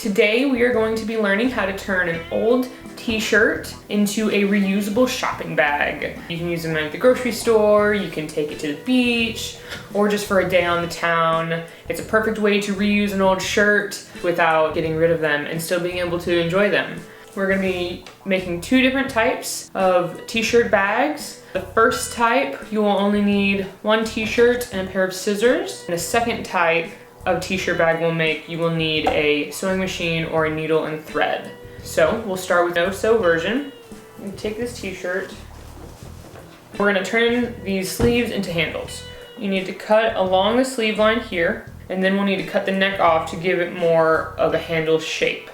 Today we are going to be learning how to turn an old t-shirt into a reusable shopping bag. You can use them at the grocery store, you can take it to the beach, or just for a day on the town. It's a perfect way to reuse an old shirt without getting rid of them and still being able to enjoy them. We're going to be making two different types of t-shirt bags. The first type, you will only need one t-shirt and a pair of scissors. And the second type of t-shirt bag you will need a sewing machine or a needle and thread. So we'll start with no-sew version. You take this t-shirt. We're going to turn these sleeves into handles. You need to cut along the sleeve line here, and then we'll need to cut the neck off to give it more of a handle shape.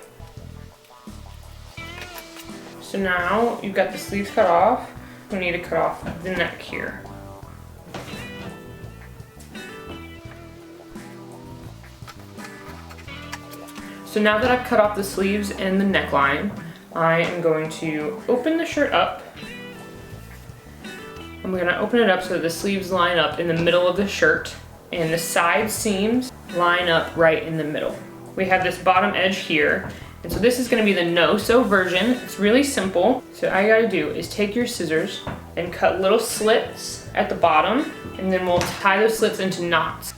So now you've got the sleeves cut off. We need to cut off the neck here. So now that I've cut off the sleeves and the neckline, I am going to open the shirt up. I'm going to open it up so that the sleeves line up in the middle of the shirt and the side seams line up right in the middle. We have this bottom edge here, and so this is going to be the no-sew version. It's really simple. So all you got to do is take your scissors and cut little slits at the bottom, and then we'll tie those slits into knots.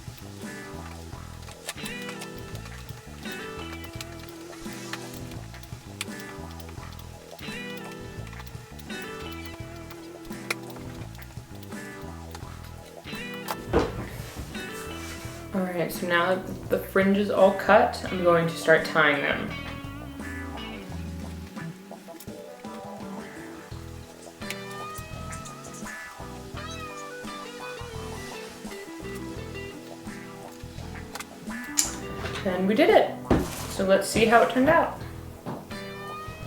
Alright, so now that the fringe is all cut, I'm going to start tying them. And we did it! So let's see how it turned out.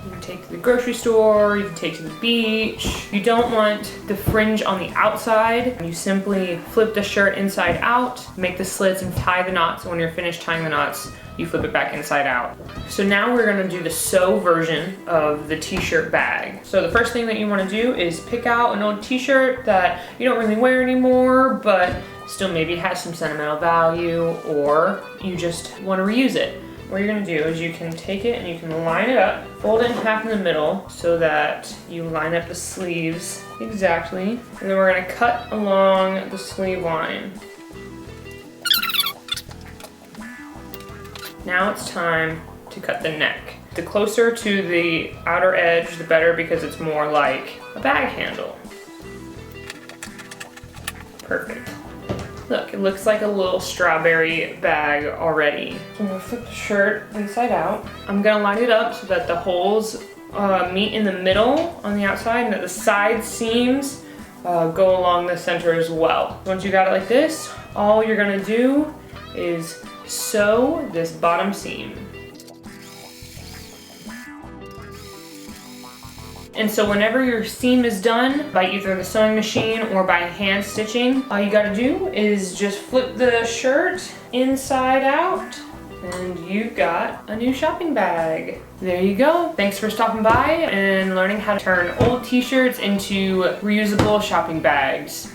You can take to the grocery store, you can take to the beach. You don't want the fringe on the outside. You simply flip the shirt inside out, make the slits and tie the knots. When you're finished tying the knots, you flip it back inside out. So now we're gonna do the sew version of the t-shirt bag. So the first thing that you wanna do is pick out an old t-shirt that you don't really wear anymore, but still maybe has some sentimental value, or you just wanna reuse it. What you're gonna do is you can take it and you can line it up, fold it in half in the middle so that you line up the sleeves exactly. And then we're gonna cut along the sleeve line. Now it's time to cut the neck. The closer to the outer edge, the better, because it's more like a bag handle. Perfect. Look, it looks like a little strawberry bag already. So I'm gonna flip the shirt inside out. I'm gonna line it up so that the holes meet in the middle on the outside and that the side seams go along the center as well. Once you got it like this, all you're gonna do is sew this bottom seam. And so whenever your seam is done by either the sewing machine or by hand stitching, all you gotta do is just flip the shirt inside out and you've got a new shopping bag. There you go. Thanks for stopping by and learning how to turn old t-shirts into reusable shopping bags.